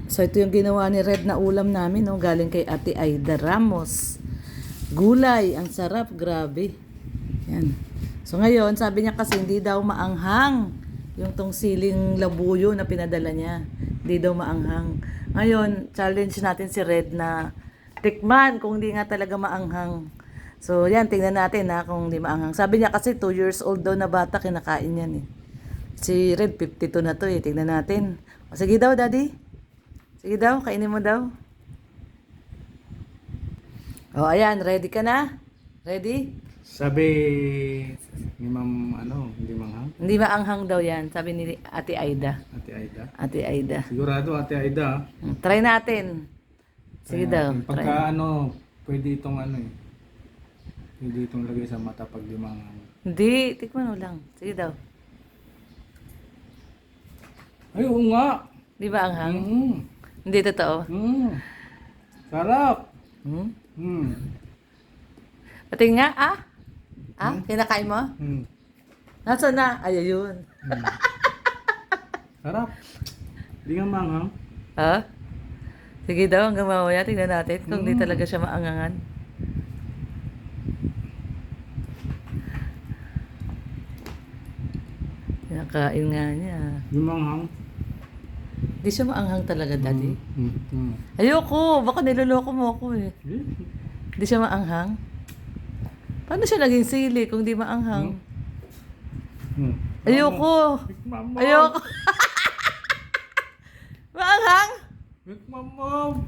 So ito yung ginawa ni Red na ulam namin, no? Galing kay Ate Aida Ramos. Gulay, ang sarap, grabe. Yan. So ngayon, sabi niya kasi hindi daw maanghang yung tong siling labuyo na pinadala niya. Hindi daw maanghang. Ngayon, challenge natin si Red na tikman kung hindi nga talaga maanghang. So yan, tingnan natin ha kung hindi maanghang. Sabi niya kasi 2 years old daw na bata kinakain yan eh. Si Red 52 na to eh. Tingnan natin. O, sige daw, Daddy. Sige daw, kainin mo daw. O, ayan, ready ka na? Ready? Sabi ni Ma'am hindi manghang? Hindi maanghang daw yan, sabi ni Ate Aida. Ate Aida. Ate Aida. Sigurado Ate Aida. Try natin. Sige daw, try. Pagka pwede itong pwede itong lagay sa mata pag di manghang. Hindi, tikman mo lang. Sige daw. Ay, oo nga. Di ba anghang? Mm. Hindi totoo. Sarap. Hmm? Mm. Pati nga, kinakain mo? Mm. Nasaan na? Ay, ayun. Sarap. Di nga manghang. Ha? Sige daw, hanggang mamaya. Tingnan natin kung di talaga siya maangangan. Kinakain nga niya. Di manghang. Di siya maanghang talaga, Daddy. Mm. Ayoko, baka niloloko mo ako eh. Di siya maanghang? Paano siya naging sili kung di maanghang? Ayoko! Mama. Ayoko! Maanghang? Mama.